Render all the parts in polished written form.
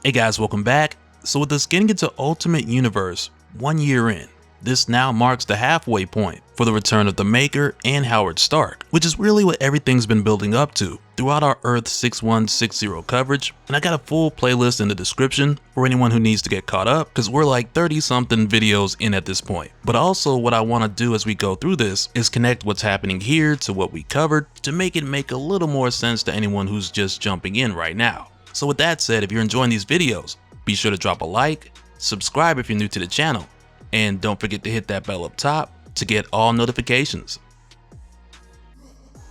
Hey guys, welcome back. So with us getting into Ultimate Universe 1 year in, this now marks the halfway point for the return of the Maker and Howard Stark, which is really what everything's been building up to throughout our Earth 6160 coverage. And I got a full playlist in the description for anyone who needs to get caught up, because we're like 30 something videos in at this point. But also what I want to do as we go through this is connect what's happening here to what we covered to make it make a little more sense to anyone who's just jumping in right now. So with that said, if you're enjoying these videos, be sure to drop a like, subscribe if you're new to the channel, and don't forget to hit that bell up top to get all notifications.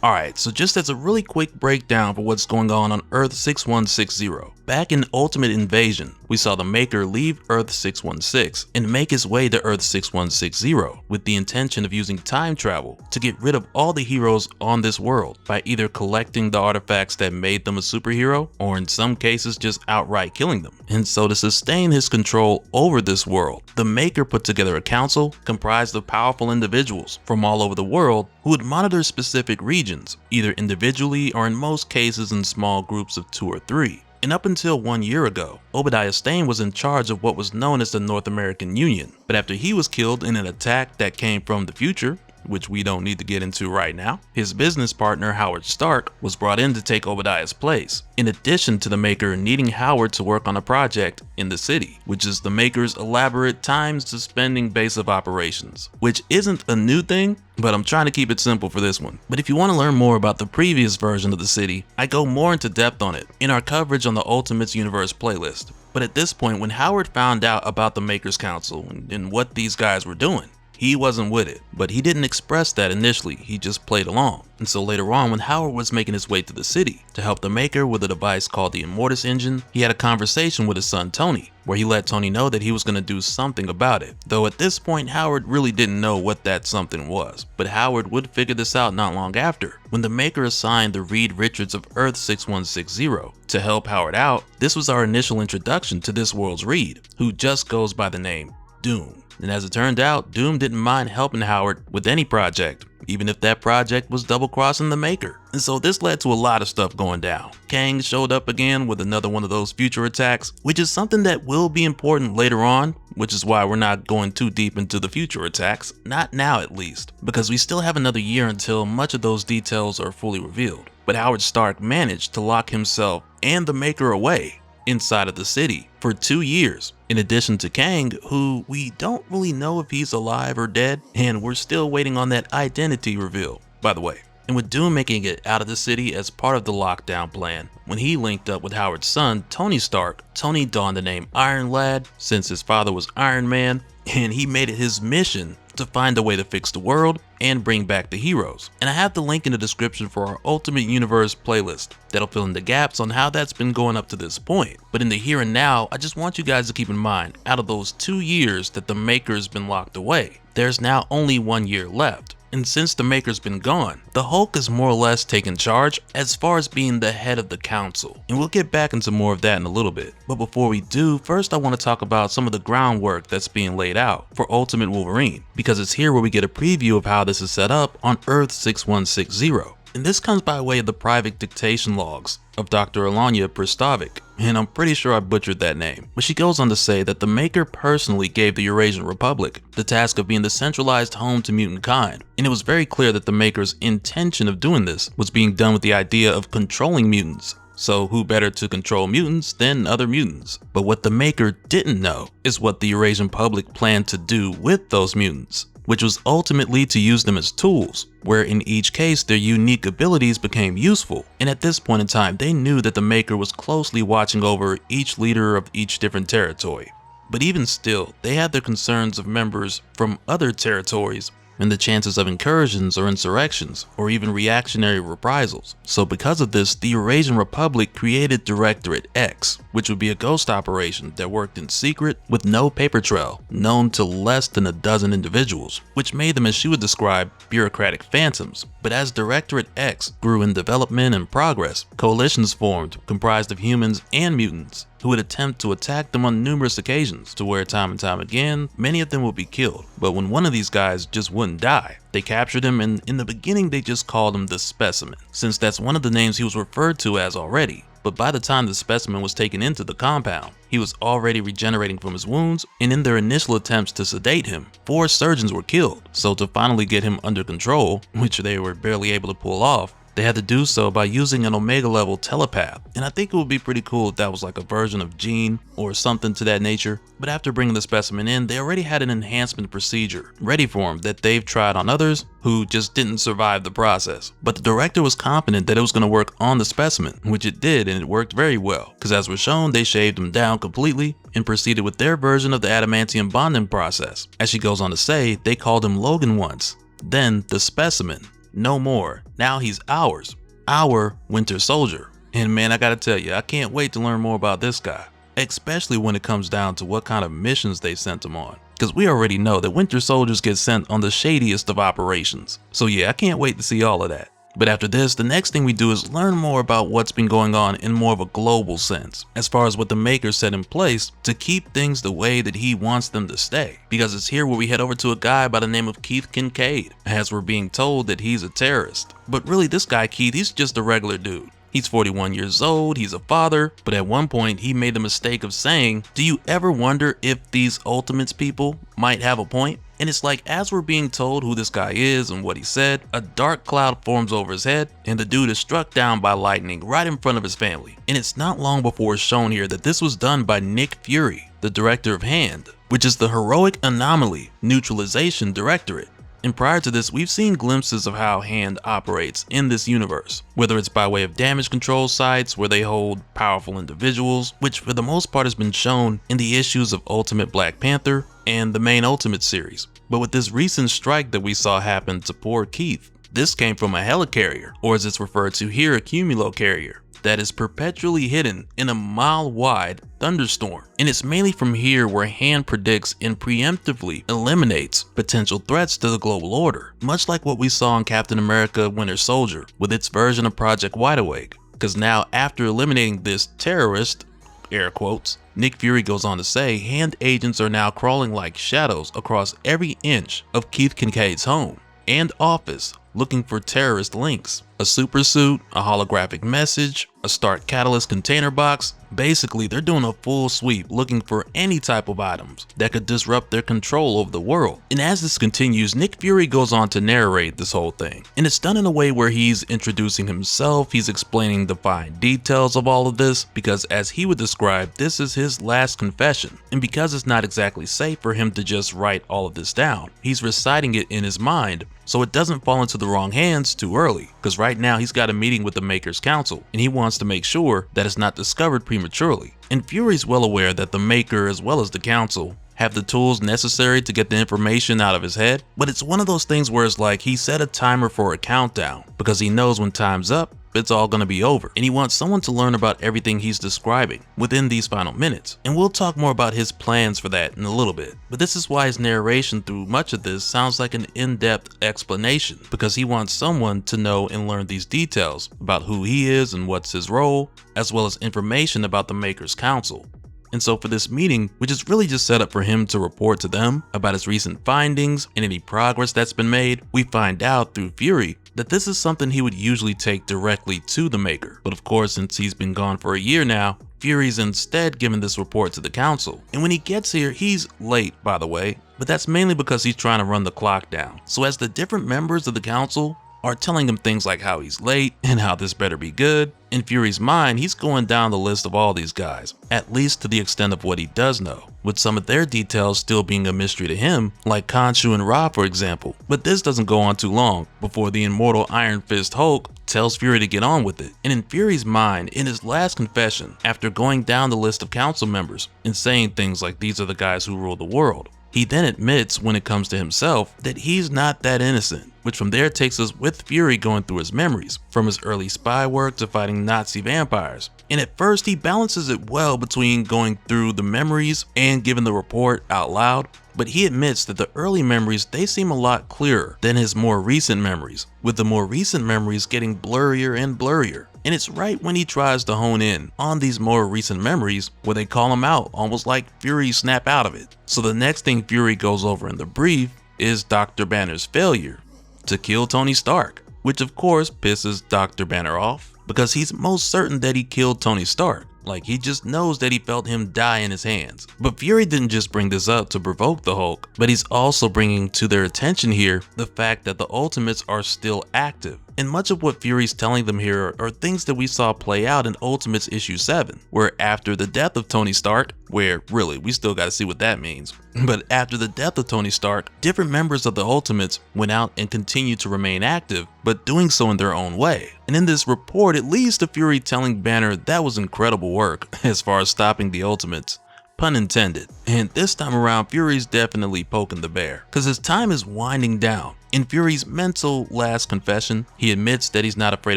Alright, so just as a really quick breakdown for what's going on Earth 6160. Back in Ultimate Invasion, we saw the Maker leave Earth 616 and make his way to Earth 6160 with the intention of using time travel to get rid of all the heroes on this world by either collecting the artifacts that made them a superhero, or in some cases just outright killing them. And so to sustain his control over this world, the Maker put together a council comprised of powerful individuals from all over the world who would monitor specific regions, either individually or in most cases in small groups of 2 or 3. And up until 1 year ago, Obadiah Stane was in charge of what was known as the North American Union. But after he was killed in an attack that came from the future, which we don't need to get into right now, his business partner Howard Stark was brought in to take Obadiah's place, in addition to the Maker needing Howard to work on a project in the city, which is the Maker's elaborate time-suspending base of operations, which isn't a new thing, but I'm trying to keep it simple for this one. But if you want to learn more about the previous version of the city, I go more into depth on it in our coverage on the Ultimates Universe playlist. But at this point, when Howard found out about the Maker's Council and what these guys were doing, he wasn't with it, but he didn't express that initially, he just played along. And so later on, when Howard was making his way to the city to help the Maker with a device called the Immortus engine, he had a conversation with his son Tony, where he let Tony know that he was going to do something about it. Though at this point, Howard really didn't know what that something was, but Howard would figure this out not long after. When the Maker assigned the Reed Richards of Earth 6160 to help Howard out, this was our initial introduction to this world's Reed, who just goes by the name Doom. And as it turned out, Doom didn't mind helping Howard with any project, even if that project was double-crossing the Maker. And so this led to a lot of stuff going down. Kang showed up again with another one of those future attacks, which is something that will be important later on, which is why we're not going too deep into the future attacks, not now at least, because we still have another year until much of those details are fully revealed. But Howard Stark managed to lock himself and the Maker away inside of the city for 2 years, in addition to Kang, who we don't really know if he's alive or dead, and we're still waiting on that identity reveal, by the way. And with Doom making it out of the city as part of the lockdown plan, when he linked up with Howard's son, Tony Stark, Tony donned the name Iron Lad since his father was Iron Man, and he made it his mission to find a way to fix the world and bring back the heroes. And I have the link in the description for our Ultimate Universe playlist that'll fill in the gaps on how that's been going up to this point. But in the here and now, I just want you guys to keep in mind, out of those 2 years that the Maker's been locked away, there's now only 1 year left. And since the Maker's been gone, the Hulk has more or less taken charge as far as being the head of the council. And we'll get back into more of that in a little bit. But before we do, first I want to talk about some of the groundwork that's being laid out for Ultimate Wolverine, because it's here where we get a preview of how this is set up on Earth 6160. And this comes by way of the private dictation logs of Dr. Alanya Pristovic, and I'm pretty sure I butchered that name. But she goes on to say that the Maker personally gave the Eurasian Republic the task of being the centralized home to mutant kind, and it was very clear that the Maker's intention of doing this was being done with the idea of controlling mutants. So who better to control mutants than other mutants? But what the Maker didn't know is what the Eurasian public planned to do with those mutants, which was ultimately to use them as tools, where in each case their unique abilities became useful. And at this point in time, they knew that the Maker was closely watching over each leader of each different territory. But even still, they had their concerns of members from other territories and the chances of incursions or insurrections, or even reactionary reprisals. So because of this, the Eurasian Republic created Directorate X, which would be a ghost operation that worked in secret with no paper trail, known to less than a dozen individuals, which made them, as she would describe, bureaucratic phantoms. But as Directorate X grew in development and progress, coalitions formed comprised of humans and mutants, who would attempt to attack them on numerous occasions, to where time and time again, many of them would be killed. But when one of these guys just wouldn't die, they captured him, and in the beginning they just called him the Specimen, since that's one of the names he was referred to as already. but by the time the specimen was taken into the compound, he was already regenerating from his wounds, and in their initial attempts to sedate him, 4 surgeons were killed. So to finally get him under control, which they were barely able to pull off, they had to do so by using an Omega level telepath, and I think it would be pretty cool if that was like a version of Gene or something to that nature. But after bringing the specimen in, they already had an enhancement procedure ready for him that they've tried on others who just didn't survive the process. But the director was confident that it was going to work on the specimen, which it did, and it worked very well, because as was shown, they shaved him down completely and proceeded with their version of the adamantium bonding process. As she goes on to say, they called him Logan once, then the specimen. No more. Now he's ours. Our Winter Soldier. And man, I gotta tell you, I can't wait to learn more about this guy. Especially when it comes down to what kind of missions they sent him on. Because we already know that Winter Soldiers get sent on the shadiest of operations. So yeah, I can't wait to see all of that. But after this, the next thing we do is learn more about what's been going on in more of a global sense, as far as what the Maker set in place to keep things the way that he wants them to stay. Because it's here where we head over to a guy by the name of Keith Kincaid, as we're being told that he's a terrorist. But really, this guy Keith, he's just a regular dude. He's 41 years old, he's a father, but at one point he made the mistake of saying, "Do you ever wonder if these Ultimates people might have a point?" And it's like, as we're being told who this guy is and what he said, a dark cloud forms over his head and the dude is struck down by lightning right in front of his family. And it's not long before it's shown here that this was done by Nick Fury, the director of HAND, which is the Heroic Anomaly Neutralization Directorate. And prior to this, we've seen glimpses of how HAND operates in this universe, whether it's by way of damage control sites where they hold powerful individuals, which for the most part has been shown in the issues of Ultimate Black Panther and the main Ultimate series. But with this recent strike that we saw happen to poor Keith, this came from a helicarrier, or as it's referred to here, a cumulocarrier, that is perpetually hidden in a mile-wide thunderstorm. And it's mainly from here where HAND predicts and preemptively eliminates potential threats to the global order, much like what we saw in Captain America Winter Soldier with its version of Project Wide Awake. Because now, after eliminating this terrorist, air quotes, Nick Fury goes on to say HAND agents are now crawling like shadows across every inch of Keith Kincaid's home and office looking for terrorist links. A super suit, a holographic message, a Stark Catalyst container box. Basically, they're doing a full sweep looking for any type of items that could disrupt their control over the world. And as this continues, Nick Fury goes on to narrate this whole thing. And it's done in a way where he's introducing himself, he's explaining the fine details of all of this, because as he would describe, this is his last confession. And because it's not exactly safe for him to just write all of this down, he's reciting it in his mind so it doesn't fall into the wrong hands too early. Because right now he's got a meeting with the Maker's Council and he wants to make sure that it's not discovered prematurely. And Fury's well aware that the Maker as well as the Council have the tools necessary to get the information out of his head, but it's one of those things where it's like he set a timer for a countdown because he knows when time's up, it's all gonna be over, and he wants someone to learn about everything he's describing within these final minutes. And we'll talk more about his plans for that in a little bit, but this is why his narration through much of this sounds like an in-depth explanation, because he wants someone to know and learn these details about who he is and what's his role, as well as information about the Maker's Council. And so for this meeting, which is really just set up for him to report to them about his recent findings and any progress that's been made, we find out through Fury that this is something he would usually take directly to the Maker. But of course, since he's been gone for a year now, Fury's instead giving this report to the Council. And when he gets here, he's late, by the way, but that's mainly because he's trying to run the clock down. So as the different members of the Council are telling him things like how he's late and how this better be good, in Fury's mind, he's going down the list of all these guys, at least to the extent of what he does know, with some of their details still being a mystery to him, like Khonshu and Ra for example. But this doesn't go on too long before the immortal Iron Fist Hulk tells Fury to get on with it. And in Fury's mind, in his last confession, after going down the list of council members and saying things like these are the guys who rule the world, he then admits when it comes to himself that he's not that innocent, which from there takes us with Fury going through his memories, from his early spy work to fighting Nazi vampires. And at first he balances it well between going through the memories and giving the report out loud, but he admits that the early memories, they seem a lot clearer than his more recent memories, with the more recent memories getting blurrier and blurrier. And it's right when he tries to hone in on these more recent memories where they call him out, almost like Fury snap out of it. So the next thing Fury goes over in the brief is Dr. Banner's failure to kill Tony Stark, which of course pisses Dr. Banner off because he's most certain that he killed Tony Stark. Like, he just knows that he felt him die in his hands. But Fury didn't just bring this up to provoke the Hulk, but he's also bringing to their attention here the fact that the Ultimates are still active. And much of what Fury's telling them here are things that we saw play out in Ultimates issue 7, where after the death of Tony Stark, where really we still gotta see what that means, but after the death of Tony Stark, different members of the Ultimates went out and continued to remain active, but doing so in their own way. And in this report, it leads to Fury telling Banner that was incredible work as far as stopping the Ultimates. Pun intended. And this time around, Fury's definitely poking the bear, because his time is winding down. In Fury's mental last confession, he admits that he's not afraid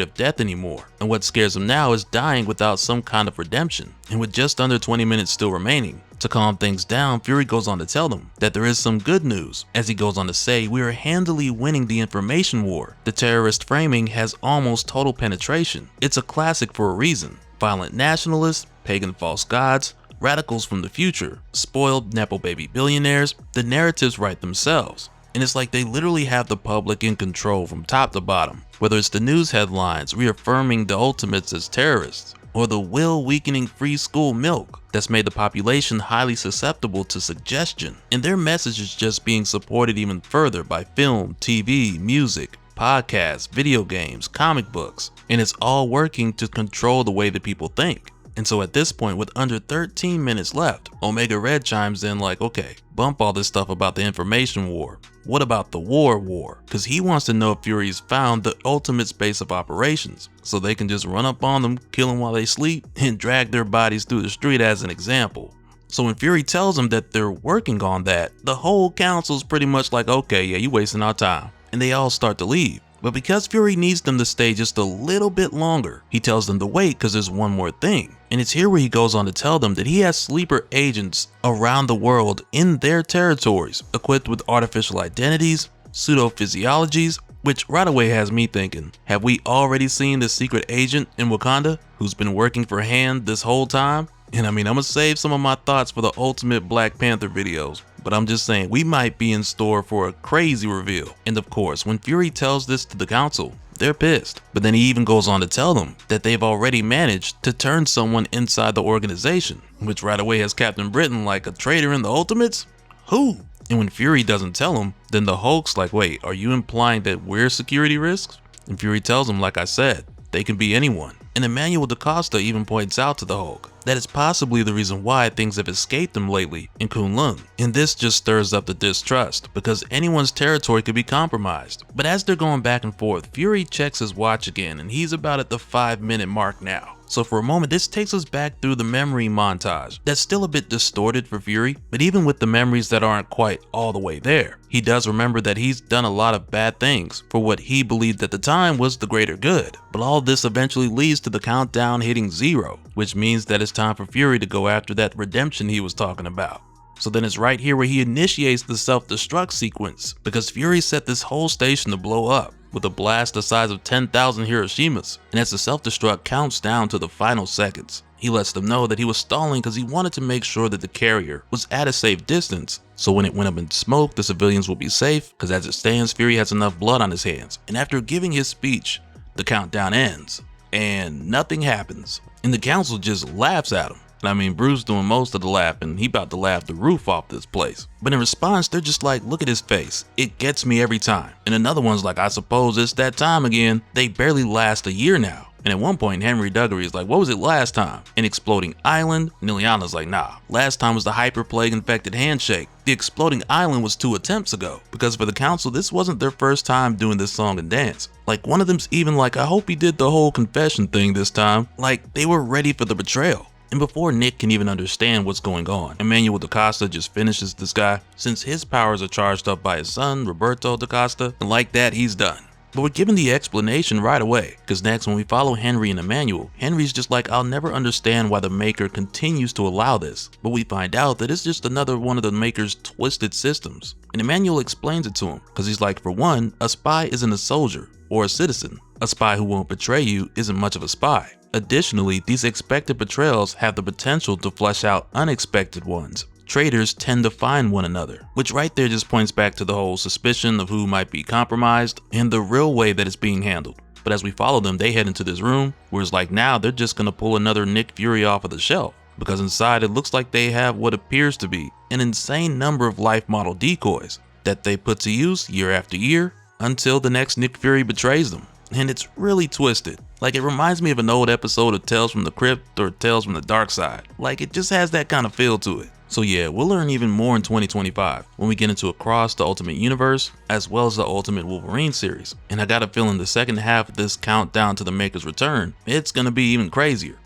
of death anymore, and what scares him now is dying without some kind of redemption. And with just under 20 minutes still remaining, to calm things down, Fury goes on to tell them that there is some good news, as he goes on to say, we are handily winning the information war. The terrorist framing has almost total penetration. It's a classic for a reason. Violent nationalists, pagan false gods, radicals from the future, spoiled nepo baby billionaires, the narratives write themselves. And it's like they literally have the public in control from top to bottom, whether it's the news headlines reaffirming the Ultimates as terrorists, or the will-weakening free school milk that's made the population highly susceptible to suggestion, and their message is just being supported even further by film, TV, music, podcasts, video games, comic books, and it's all working to control the way that people think. And so at this point, with under 13 minutes left, Omega Red chimes in like, okay, bump all this stuff about the information war. What about the war? Because he wants to know if Fury's found the Ultimate's base of operations, so they can just run up on them, kill them while they sleep, and drag their bodies through the street as an example. So when Fury tells them that they're working on that, the whole council's pretty much like, okay, yeah, you wasting our time. And they all start to leave. But because Fury needs them to stay just a little bit longer, he tells them to wait because there's one more thing. And it's here where he goes on to tell them that he has sleeper agents around the world in their territories, equipped with artificial identities, pseudo-physiologies, which right away has me thinking, have we already seen the secret agent in Wakanda who's been working for Hand this whole time? And I mean, I'm gonna save some of my thoughts for the ultimate Black Panther videos, but I'm just saying we might be in store for a crazy reveal. And of course, when Fury tells this to the council, they're pissed. But then he even goes on to tell them that they've already managed to turn someone inside the organization, which right away has Captain Britain like a traitor in the Ultimates? Who? And when Fury doesn't tell him, then the Hulk's like, wait, are you implying that we're security risks? And Fury tells him, like I said, they can be anyone. And Emmanuel DaCosta even points out to the Hulk that it's possibly the reason why things have escaped them lately in Kunlun. And this just stirs up the distrust, because anyone's territory could be compromised. But as they're going back and forth, Fury checks his watch again, and he's about at the 5-minute mark now. So for a moment, this takes us back through the memory montage. That's still a bit distorted for Fury, but even with the memories that aren't quite all the way there, he does remember that he's done a lot of bad things for what he believed at the time was the greater good. But all this eventually leads to the countdown hitting 0, which means that it's time for Fury to go after that redemption he was talking about. So then it's right here where he initiates the self-destruct sequence, because Fury set this whole station to blow up with a blast the size of 10,000 Hiroshimas, and as the self-destruct counts down to the final seconds, he lets them know that he was stalling because he wanted to make sure that the carrier was at a safe distance, so when it went up in smoke, the civilians will be safe, because as it stands, Fury has enough blood on his hands. And after giving his speech, the countdown ends, and nothing happens, and the council just laughs at him. I mean, Bruce doing most of the laughing, he about to laugh the roof off this place. But in response, they're just like, look at his face. It gets me every time. And another one's like, I suppose it's that time again. They barely last a year now. And at one point, Henry Duggery is like, what was it last time? An exploding island? And Ileana's like, nah, last time was the hyperplague infected handshake. The exploding island was 2 attempts ago. Because for the council, this wasn't their first time doing this song and dance. Like, one of them's even like, I hope he did the whole confession thing this time. Like, they were ready for the betrayal. And before Nick can even understand what's going on, Emmanuel DaCosta just finishes this guy, since his powers are charged up by his son, Roberto DaCosta, and like that, he's done. But we're given the explanation right away, because next when we follow Henry and Emmanuel, Henry's just like, I'll never understand why the Maker continues to allow this, but we find out that it's just another one of the Maker's twisted systems. And Emmanuel explains it to him, because he's like, for one, a spy isn't a soldier or a citizen. A spy who won't betray you isn't much of a spy. Additionally, these expected betrayals have the potential to flesh out unexpected ones. Traitors tend to find one another, which right there just points back to the whole suspicion of who might be compromised and the real way that it's being handled. But as we follow them, they head into this room where it's like now they're just gonna pull another Nick Fury off of the shelf, because inside it looks like they have what appears to be an insane number of life model decoys that they put to use year after year until the next Nick Fury betrays them. And it's really twisted. Like, it reminds me of an old episode of Tales from the Crypt or Tales from the Dark Side. Like, it just has that kind of feel to it. So yeah, we'll learn even more in 2025 when we get into Across the Ultimate Universe, as well as the Ultimate Wolverine series. And I got a feeling the second half of this countdown to the Maker's return, it's gonna be even crazier.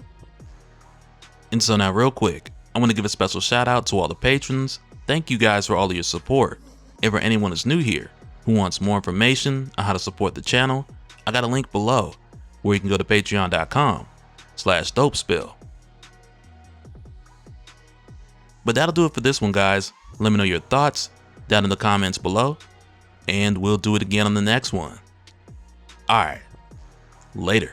And so now real quick, I want to give a special shout out to all the patrons. Thank you guys for all of your support. If anyone is new here who wants more information on how to support the channel, I got a link below where you can go to patreon.com/dopespill. But that'll do it for this one, guys. Let me know your thoughts down in the comments below, and we'll do it again on the next one. Alright, later.